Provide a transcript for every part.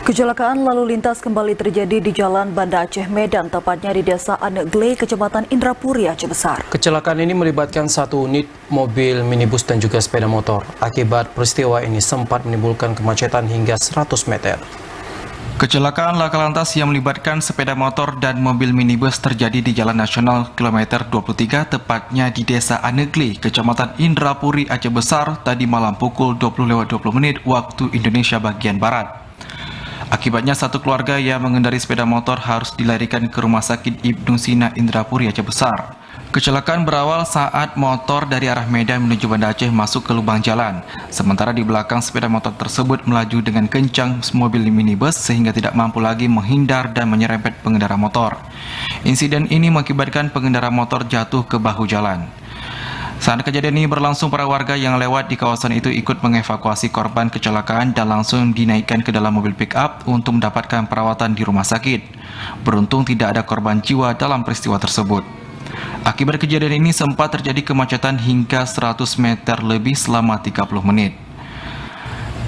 Kecelakaan lalu lintas kembali terjadi di Jalan Banda Aceh Medan, tepatnya di Desa Anegle, Kecamatan Indrapuri, Aceh Besar. Kecelakaan ini melibatkan satu unit mobil minibus dan juga sepeda motor. Akibat peristiwa ini sempat menimbulkan kemacetan hingga 100 meter. Kecelakaan laka lantas yang melibatkan sepeda motor dan mobil minibus terjadi di Jalan Nasional kilometer 23, tepatnya di Desa Anegle, Kecamatan Indrapuri, Aceh Besar, tadi malam pukul 20.20 waktu Indonesia bagian Barat. Akibatnya satu keluarga yang mengendarai sepeda motor harus dilarikan ke Rumah Sakit Ibnu Sina Indrapuri, Aceh Besar. Kecelakaan berawal saat motor dari arah Medan menuju Banda Aceh masuk ke lubang jalan. Sementara di belakang sepeda motor tersebut melaju dengan kencang mobil minibus sehingga tidak mampu lagi menghindar dan menyerempet pengendara motor. Insiden ini mengakibatkan pengendara motor jatuh ke bahu jalan. Saat kejadian ini berlangsung, para warga yang lewat di kawasan itu ikut mengevakuasi korban kecelakaan dan langsung dinaikkan ke dalam mobil pick-up untuk mendapatkan perawatan di rumah sakit. Beruntung tidak ada korban jiwa dalam peristiwa tersebut. Akibat kejadian ini sempat terjadi kemacetan hingga 100 meter lebih selama 30 menit.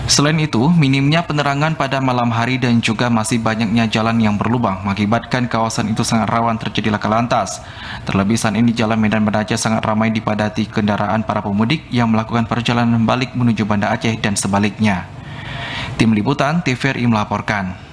Selain itu, minimnya penerangan pada malam hari dan juga masih banyaknya jalan yang berlubang mengakibatkan kawasan itu sangat rawan terjadi laka lantas. Terlebih saat ini Jalan Medan Banda Aceh sangat ramai dipadati kendaraan para pemudik yang melakukan perjalanan balik menuju Banda Aceh dan sebaliknya. Tim Liputan TVRI melaporkan.